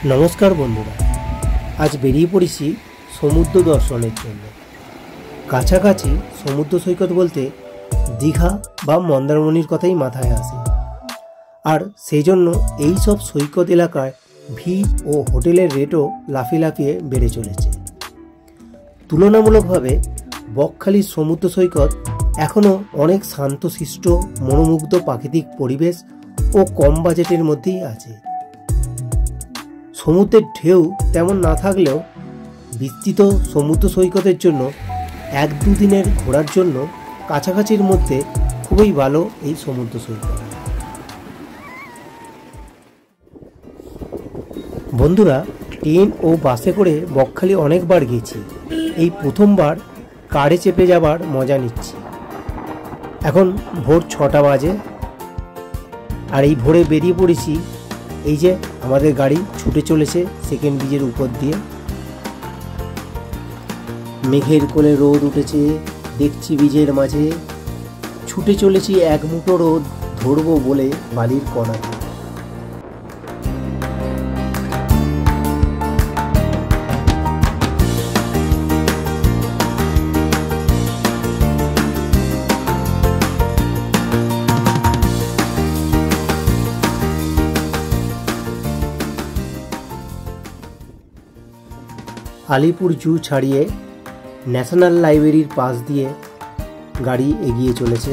নমস্কার বন্ধুরা, আজ বেরিয়ে পড়েছি সমুদ্র দর্শনের জন্য। কাছাকাছি সমুদ্র সৈকত বলতে দীঘা বা মন্দারমণির কথাই মাথায় আসে। আর সেই জন্য এই সব সৈকত এলাকায় ভিড় ও হোটেলের রেটও লাফিয়ে লাফিয়ে বেড়ে চলেছে। তুলনামূলকভাবে বকখালির সমুদ্র সৈকত এখনও অনেক শান্তশিষ্ট, মনোমুগ্ধ প্রাকৃতিক পরিবেশ ও কম বাজেটের মধ্যেই আছে। সমুদ্রের ঢেউ তেমন না থাকলেও বিস্তৃত সমুদ্র সৈকতের জন্য 1-2 দিনের ঘোরার জন্য কাছাকাছির মধ্যে খুবই ভালো এই সমুদ্র সৈকত। বন্ধুরা, ট্রেন ও বাসে করে বকখালি অনেকবার গেছি, এই প্রথমবার কারে চেপে যাবার মজা নিচ্ছি। এখন ভোর 6টা বাজে আর এই ভোরে বেরিয়ে পড়েছি। এই যে আমাদের গাড়ি ছুটে চলেছে সেকেন্ড ব্রিজের উপর দিয়ে। মেঘের কোলে রোদ উঠেছে, দেখছি ব্রিজের মাঝে। ছুটে চলেছি এক মুঠো রোদ ধরবো বলে বালির কণায়। আলিপুর জু ছাড়িয়ে ন্যাশনাল লাইব্রেরির পাশ দিয়ে গাড়ি এগিয়ে চলেছে।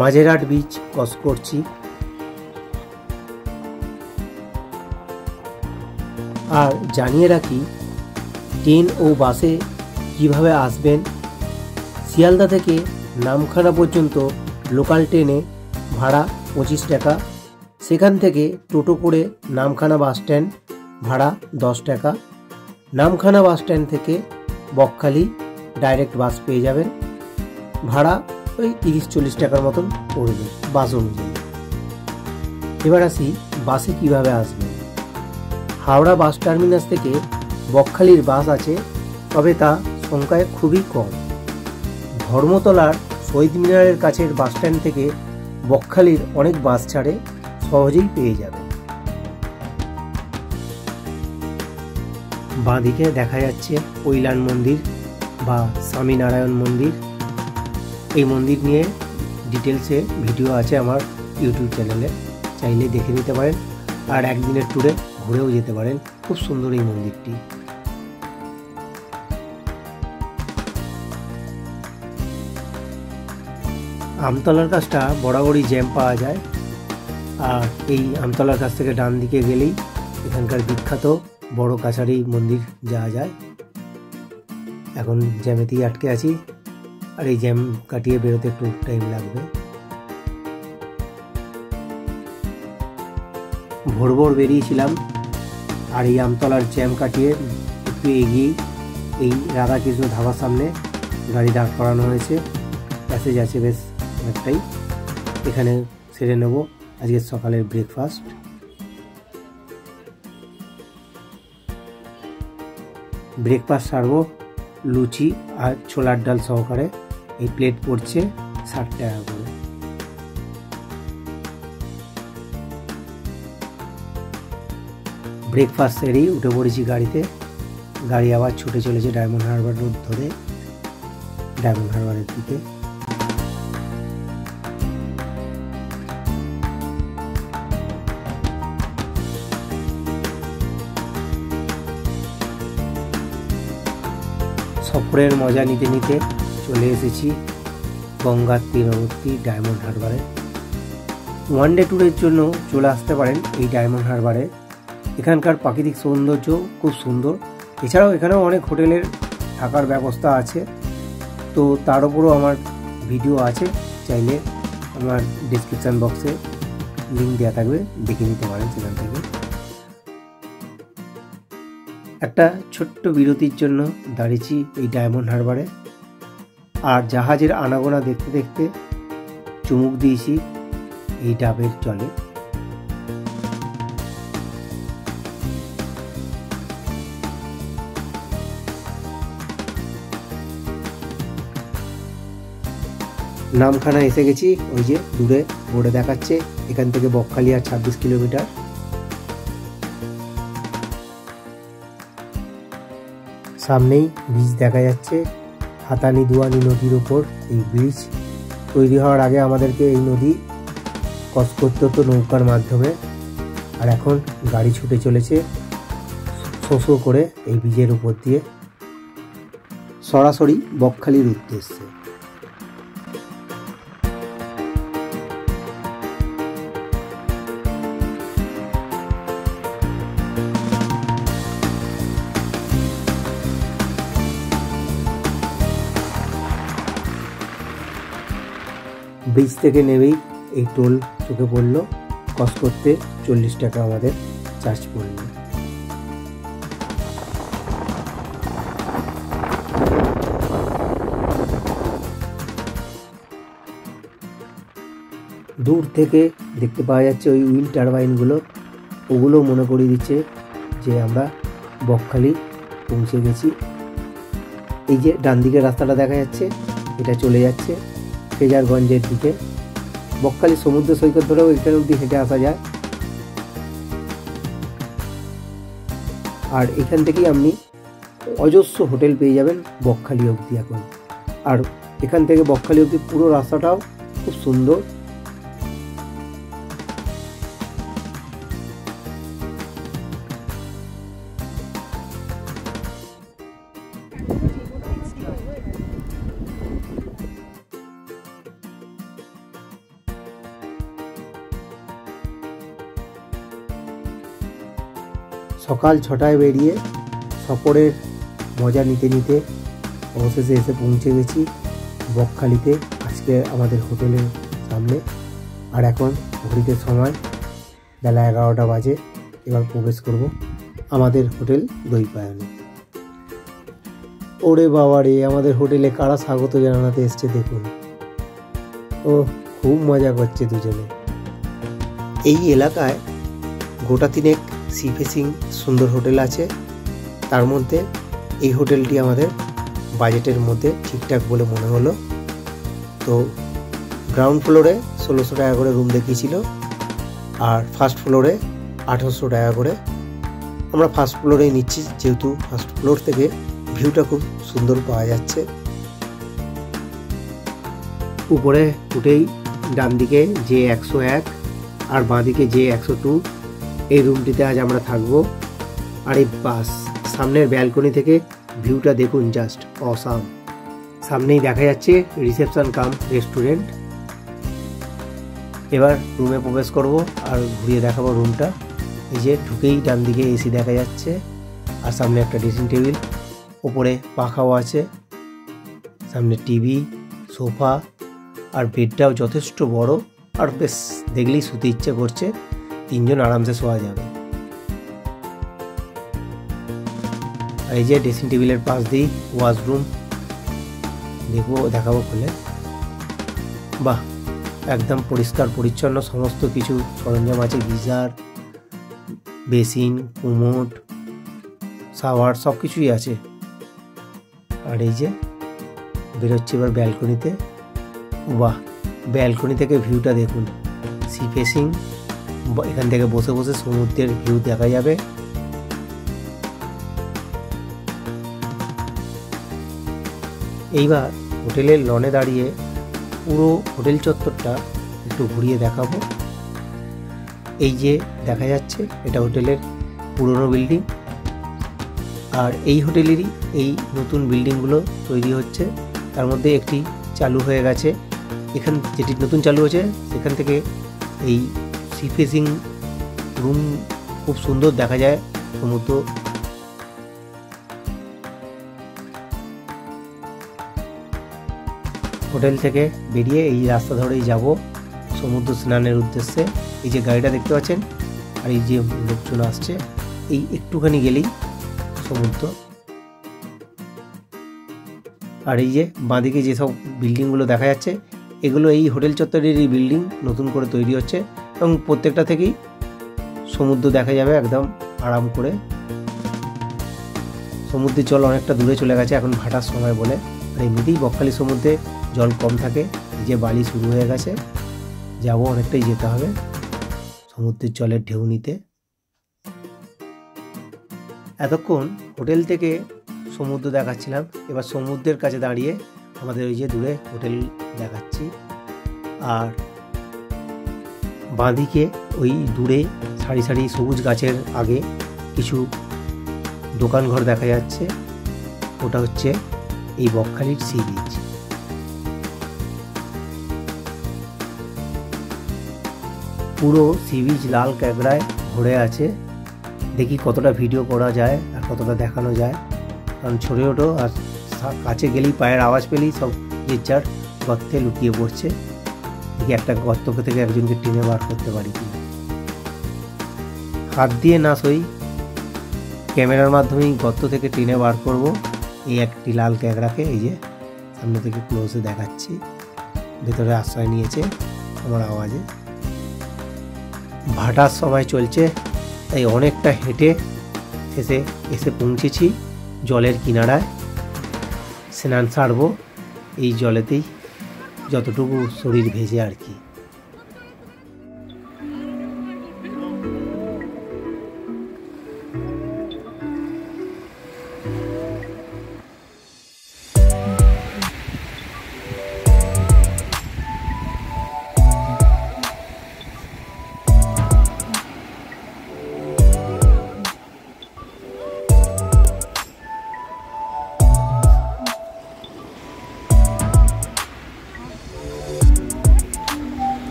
মাঝেরহাট বিচ ক্রস করছি। আর জানিয়ে রাখি, ট্রেন ও বাসে কিভাবে আসবেন। শিয়ালদা থেকে নামখানা পর্যন্ত লোকাল ট্রেনে ভাড়া 25 টাকা। সেখান থেকে টোটো করে নামখানা বাস স্ট্যান্ড ভাড়া 10 টাকা। নামখানা বাস স্ট্যান্ড থেকে বকখালি ডাইরেক্ট বাস পেয়ে যাবেন, ভাড়া ওই 30-40 টাকার মতন পড়বে বাস অনুযায়ী। এবার আসি বাসে কিভাবে আসবেন। হাওড়া বাস টার্মিনাস থেকে বকখালির বাস আছে, তবে তা সংখ্যায় খুবই কম। ধর্মতলার শহীদ মিনারের কাছের বাস স্ট্যান্ড থেকে বকখালির অনেক বাস ছাড়ে, সহজেই পেয়ে যাবে। বাঁদিকে দেখা যাচ্ছে কৈলান মন্দির বা স্বামীনারায়ণ মন্দির। এই মন্দির নিয়ে ডিটেলসে ভিডিও আছে আমার ইউটিউব চ্যানেলে, চাইলে দেখে নিতে পারেন। আর একদিনের ট্যুরে ঘুরেও যেতে পারেন। খুব সুন্দর এই মন্দিরটি। আমতলার কাছটা বরাবরই জ্যাম পাওয়া যায়। আর এই আমতলার কাছ থেকে ডান দিকে গেলেই এখানকার বিখ্যাত বড় কাছারি মন্দির যাওয়া যায়। এখন জ্যামেতেই আটকে আছি, আর এই জ্যাম কাটিয়ে বেরোতে একটু টাইম লাগবে। ভোর ভোর বেরিয়েছিলাম, আর এই আমতলার জ্যাম কাটিয়ে একটু এগিয়েই এই রাধাকৃষ্ণ ধাবার সামনে গাড়ি দাঁড় করানো হয়েছে। প্যাসেজ আছে বেশ অনেকটাই, এখানে সেরে নেব আজকের সকালের ব্রেকফাস্ট। ব্রেকফাস্ট সারবো লুচি আর ছোলার ডাল সহকারে। এই প্লেট পড়ছে 60 টাকা করে। ব্রেকফাস্ট সেরেই উঠে পড়েছি গাড়িতে। গাড়ি আবার ছুটে চলেছে ডায়মন্ড হারবার রোড ধরে ডায়মন্ড হারবারের দিকে। সফরের মজা নিতে নিতে চলে এসেছি গঙ্গার তীরবর্তী ডায়মন্ড হারবারে। ওয়ান ডে ট্যুরের জন্য চলে আসতে পারেন এই ডায়মন্ড হারবারে। এখানকার প্রাকৃতিক সৌন্দর্য খুব সুন্দর। এছাড়াও এখানেও অনেক হোটেলের থাকার ব্যবস্থা আছে, তো তার উপরও আমার ভিডিও আছে, চাইলে আমার ডেসক্রিপশান বক্সে লিঙ্ক দেওয়া থাকবে, দেখে নিতে পারেন সেখান থেকে। একটা ছোট্ট বিরতির জন্য দাঁড়িয়েছি এই ডায়মন্ড হারবারে। আর জাহাজের আনাগোনা দেখতে দেখতে চুমুক দিয়েছি এই ডাবের জলে। নামখানা এসে গেছি। ওই যে দূরে বোর্ডে দেখাচ্ছে এখান থেকে বকখালি আর 26 কিলোমিটার। সামনেই ব্রিজ দেখা যাচ্ছে, হাতানি দুয়ানি নদীর উপর এই ব্রিজ তৈরি হওয়ার আগে আমাদেরকে এই নদী ক্রস করতে হতো নৌকার মাধ্যমে, আর এখন গাড়ি ছুটে চলেছে শো করে এই ব্রিজের উপর দিয়ে সরাসরি বকখালির উদ্দেশ্যে। ব্রিজ থেকে নেমেই এই টোল চোখে পড়লো, ক্রস করতে 40 টাকা আমাদের চার্জ পড়লো। দূর থেকে দেখতে পাওয়া যাচ্ছে ওই উইন্ড টারবাইনগুলো, ওগুলো মনে করিয়ে দিচ্ছে যে আমরা বকখালি পৌঁছে গেছি। এই যে ডান দিকের রাস্তাটা দেখা যাচ্ছে, এটা চলে যাচ্ছে ফ্রেজারগঞ্জের দিকে। বকখালি সমুদ্র সৈকত ধরেও এখানে অবধি হেঁটে আসা যায়, আর এখান থেকেই আপনি অজস্র হোটেল পেয়ে যাবেন বকখালি অবধি এখন। আর এখান থেকে বকখালি অবধি পুরো রাস্তাটাও খুব সুন্দর। সকাল 6টায় বেরিয়ে সফরের মজা নিতে নিতে অবশেষে এসে পৌঁছে গেছি বকখালিতে, আজকে আমাদের হোটেলের সামনে। আর এখন ঘড়িতে সময় বেলা 11টা বাজে। এবার প্রবেশ করব আমাদের হোটেল দইপায়নে। ওরে বাবা রে, আমাদের হোটেলে কারা স্বাগত জানাতে এসছে দেখুন। ও খুব মজা করছে দুজনে। এই এলাকায় গোটা তিনেক সি ফেসিং সুন্দর হোটেল আছে, তার মধ্যে এই হোটেলটি আমাদের বাজেটের মধ্যে ঠিকঠাক বলে মনে হলো। তো গ্রাউন্ড ফ্লোরে 1600 টাকা করে রুম দেখিয়েছিল, আর ফার্স্ট ফ্লোরে 1800 টাকা করে। আমরা ফার্স্ট ফ্লোরেই নিচ্ছি, যেহেতু ফার্স্ট ফ্লোর থেকে ভিউটা খুব সুন্দর পাওয়া যাচ্ছে। উপরে উঠেই ডান দিকে যে 101 আর বাঁ দিকে যে 102, এই রুমটিতে আজ আমরা থাকবো। আর এই বাস সামনের ব্যালকনি থেকে ভিউটা দেখুন, জাস্ট অসাম। সামনেই দেখা যাচ্ছে রিসেপশন কাম রেস্টুরেন্ট। এবার রুমে প্রবেশ করব আর ঘুরিয়ে দেখাবো রুমটা। এই যে ঢুকেই ডান দিকে এসি দেখা যাচ্ছে, আর সামনে একটা ড্রেসিং টেবিল, ওপরে পাখাও আছে, সামনে টিভি, সোফা, আর বেডটাও যথেষ্ট বড়, আর বেশ দেখলেই শুতে ইচ্ছে করছে। 3 জন আরামসে শোয়া যাবে। আর এই যে ড্রেসিং টেবিলের পাশ দিয়ে ওয়াশরুম দেখাবো খুলে। বাহ, একদম পরিষ্কার পরিচ্ছন্ন, সমস্ত কিছু সরঞ্জাম আছে, গিজার, বেসিন, কুমোড, শাওয়ার, সব কিছুই আছে। আর এই যে বেরোচ্ছে এবার ব্যালকনিতে। বাহ, ব্যালকনি থেকে ভিউটা দেখুন, সি ফেসিং। এখান থেকে বসে বসে সমুদ্রের ভিউ দেখা যাবে। এইবার হোটেলের লনে দাঁড়িয়ে পুরো হোটেল চত্বরটা একটু ঘুরিয়ে দেখাবো। এই যে দেখা যাচ্ছে এটা হোটেলের পুরনো বিল্ডিং, আর এই হোটেলেরই এই নতুন বিল্ডিংগুলো তৈরি হচ্ছে। তার মধ্যে একটি চালু হয়ে গেছে, এখান যেটি নতুন চালু হয়েছে সেখান থেকে এই সি ফেসিং রুম খুব সুন্দর দেখা যায় সমুদ্র। হোটেল থেকে বেরিয়ে এই রাস্তা ধরেই যাব সমুদ্র স্নানের উদ্দেশ্যে। এই যে গাড়িটা দেখতে পাচ্ছেন, আর এই যে লোকজন আসছে, এই একটুখানি গেলেই সমুদ্র। আর এই যে বাঁদিকে যেসব বিল্ডিংগুলো দেখা যাচ্ছে, এগুলো এই হোটেল চত্বরেরই বিল্ডিং, নতুন করে তৈরি হচ্ছে, এবং প্রত্যেকটা থেকেই সমুদ্র দেখা যাবে একদম আরাম করে। সমুদ্রের জল অনেকটা দূরে চলে গেছে এখন ভাটার সময় বলে, আর এমনিতেই বকখালি সমুদ্রে জল কম থাকে, এই যে বালি শুরু হয়ে গেছে, যাব অনেকটাই যেতে হবে সমুদ্রের জলের ঢেউ নিতে। এতক্ষণ হোটেল থেকে সমুদ্র দেখাচ্ছিলাম, এবার সমুদ্রের কাছে দাঁড়িয়ে আমাদের ওই যে দূরে হোটেল দেখাচ্ছি। আর বাঁদিকে ওই দূরে সারি সারি সবুজ গাছের আগে কিছু দোকানঘর দেখা যাচ্ছে, ওটা হচ্ছে এই বকখালির সি বিচ। পুরো সি বিচ লাল ক্যাকড়ায় ভরে আছে। দেখি কতটা ভিডিও করা যায় আর কতটা দেখানো যায়, কারণ ছোটো ছোটো আর কাছে গেলেই পায়ের আওয়াজ পেলেই সব যে যার গর্তে লুকিয়ে পড়ছে। দেখি একটা গর্ত থেকে একজনকে টেনে বার করতে পারি কি। হাত দিয়ে না সই, ক্যামেরার মাধ্যমেই গর্ত থেকে টেনে বার করব এই একটি লাল ক্যাকড়াকে। এই যে সামনে থেকে ক্লোজে দেখাচ্ছি, ভেতরে আশ্রয় নিয়েছে আমার আওয়াজে। ভাটার সময় চলছে, তাই অনেকটা হেঁটে শেষে এসে পৌঁছেছি জলের কিনারায়। স্নান সারবো এই জলেতেই, যতটুকু শরীর ভেজে আর কি।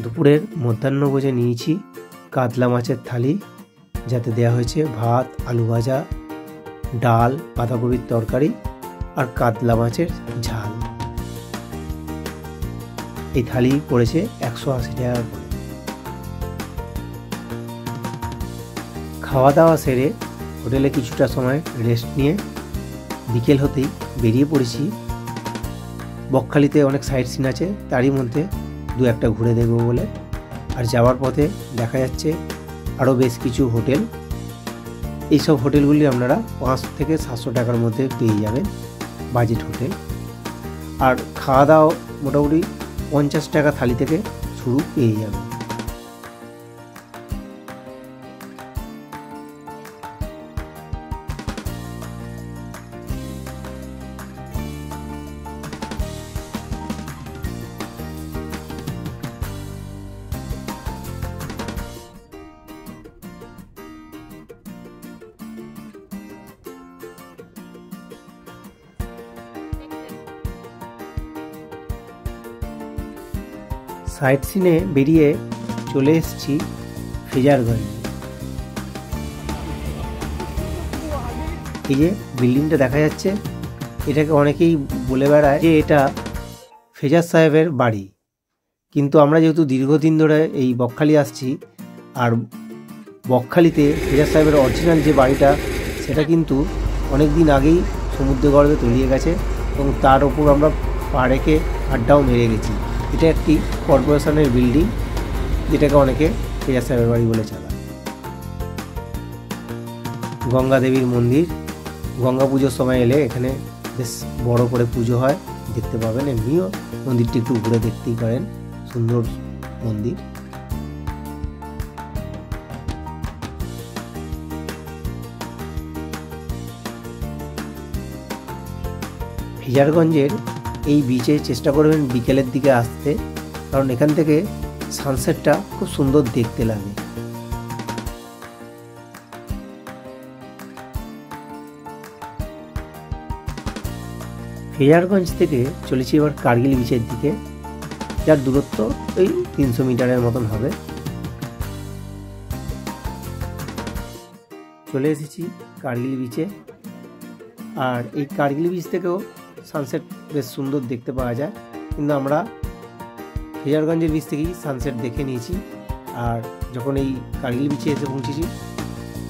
দুপুরের মধ্যাহ্নভোজে নিয়েছি কাতলা মাছের থালি, যাতে দেওয়া হয়েছে ভাত, আলু ভাজা, ডাল, বাঁধাকপির তরকারি আর কাতলা মাছের ঝাল। এই থালি পড়েছে 180 টাকা করে। খাওয়া দাওয়া সেরে হোটেলে কিছুটা সময় রেস্ট নিয়ে বিকেল হতেই বেরিয়ে পড়েছি। বকখালিতে অনেক সাইট সিন আছে, তারই মধ্যে দু একটা ঘুরে দেখব বলে। আর যাওয়ার পথে দেখা যাচ্ছে আরও বেশ কিছু হোটেল। এইসব হোটেলগুলি আপনারা 5 থেকে 700 টাকার মধ্যে পেয়ে যাবেন, বাজেট হোটেল। আর খাওয়া দাওয়া মোটামুটি 50 টাকা থালি থেকে শুরু পেয়ে যাবেন। সাইট সিনে বেরিয়ে চলে এসেছি ফ্রেজারগঞ্জ। এই যে বিল্ডিংটা দেখা যাচ্ছে, এটাকে অনেকেই বলে বেড়ায় যে এটা ফ্রেজার সাহেবের বাড়ি, কিন্তু আমরা যেহেতু দীর্ঘদিন ধরে এই বকখালি আসছি, আর বকখালিতে ফ্রেজার সাহেবের অরিজিনাল যে বাড়িটা সেটা কিন্তু অনেক দিন আগেই সমুদ্রগর্ভে তলিয়ে গেছে, এবং তার ওপর আমরা পা রেখে আড্ডাও মেরে গেছি। এটা একটি কর্পোরেশনের বিল্ডিং, যেটাকে অনেকে ফ্রেজার সাহেবের বাড়ি বলে চালায়। গঙ্গা দেবীর মন্দির, গঙ্গা পুজোর সময় এলে এখানে বেশ বড় করে পুজো হয়, দেখতে পাবেন। এমনিও মন্দিরটি একটু ঘুরে দেখতেই পারেন, সুন্দর মন্দির। ফ্রেজারগঞ্জের এই বিচে চেষ্টা করবেন বিকেলের দিকে আসতে, কারণ এখান থেকে সানসেটটা খুব সুন্দর দেখতে লাগে। ফ্রেজারগঞ্জ থেকে চলেছি এবার কার্গিল বিচের দিকে, যার দূরত্ব ওই 300 মিটারের মতন হবে। চলে এসেছি কার্গিল বিচে, আর এই কার্গিল বিচ থেকেও সানসেট বেশ সুন্দর দেখতে পাওয়া যায়, কিন্তু আমরা ফ্রেজারগঞ্জের বিচ থেকেই সানসেট দেখে নিয়েছি। আর যখন এই কার্গিল বিচে এসে পৌঁছেছি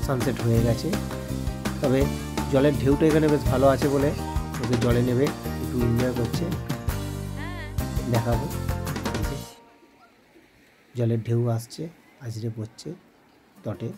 সানসেট হয়ে গেছে। তবে জলের ঢেউটা এখানে বেশ ভালো আছে বলে ওকে জলে নেবে একটু এনজয় করছে, দেখাবো। জলের ঢেউ আসছে। আছড়ে পড়ছে তটে।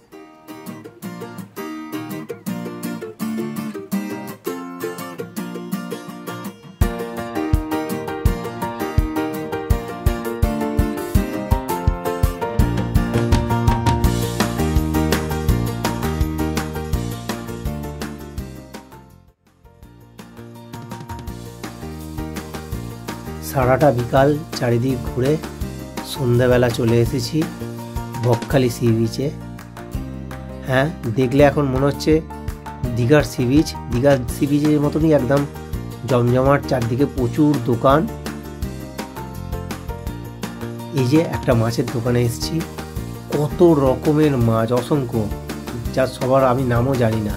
সারাটা বিকাল চারিদিক ঘুরে সন্ধ্যাবেলা চলে এসেছি বকখালি সি বিচে। হ্যাঁ, দেখলে এখন মনে হচ্ছে দীঘার সি বিচ, দীঘার সি বিচের মতনই একদম জমজমাট, চারদিকে প্রচুর দোকান। এই যে একটা মাছের দোকানে এসেছি, কত রকমের মাছ, অসংখ্য, যার সবার আমি নামও জানি না।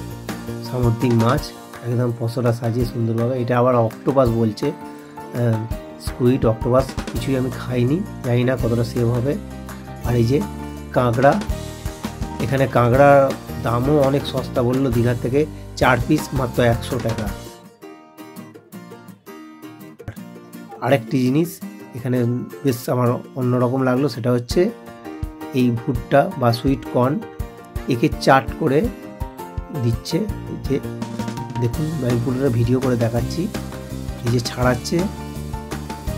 সামুদ্রিক মাছ একদম পসরা সাজিয়ে সুন্দরভাবে। এটা আবার অক্টোপাস বলছে, স্কুইড, অক্টোপাস কিছুই আমি খাইনি, জানি না কতটা সেভ হবে। আর এই যে কাঁকড়া, এখানে কাঁকড়ার দামও অনেক সস্তা বললো দীঘার থেকে, 4 পিস মাত্র 100 টাকা। আরেকটি জিনিস এখানে বেশ আমার অন্যরকম লাগলো, সেটা হচ্ছে এই ভুট্টা বা সুইট কর্ন, একে চাট করে দিচ্ছে। এই যে দেখুন, আমি পুরোটা ভিডিও করে দেখাচ্ছি। এই যে ছাড়াচ্ছে,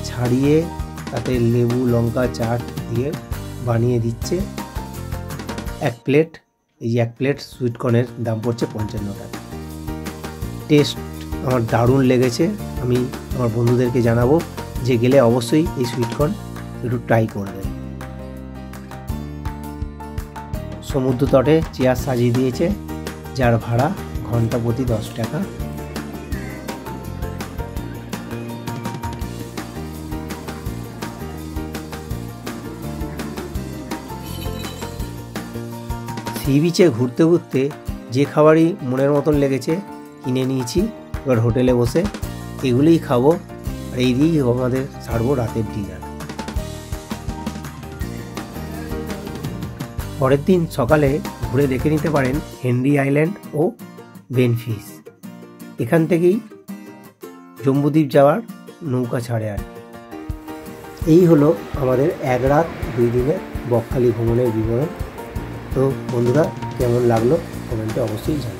ছাড়িয়ে তাতে লেবু লঙ্কা চাট দিয়ে বানিয়ে দিচ্ছে। 1 প্লেট, এই যে 1 প্লেট সুইট কর্নের দাম পড়ছে 55 টাকা। টেস্ট আমার দারুণ লেগেছে। আমি আমার বন্ধুদেরকে জানাবো যে গেলে অবশ্যই এই সুইট কর্ন একটু ট্রাই করবেন। সমুদ্র তটে চেয়ার সাজিয়ে দিয়েছে, যার ভাড়া ঘন্টা প্রতি 10 টাকা। সি বিচে ঘুরতে ঘুরতে যে খাবারই মনের মতন লেগেছে কিনে নিয়েছি। এবার হোটেলে বসে এগুলিই খাবো, আর এই দিয়েই আমাদের ছাড়বো রাতের ডিনার। পরের দিন সকালে ঘুরে দেখে নিতে পারেন হেনরি আইল্যান্ড ও বেনফিস। এখান থেকেই জম্বুদ্বীপ যাওয়ার নৌকা ছাড়ে আর কি। এই হলো আমাদের 1 রাত 2 দিনের বকখালি ভ্রমণের বিবরণ। তো বন্ধুরা, কেমন লাগলো কমেন্টে অবশ্যই জানাবেন।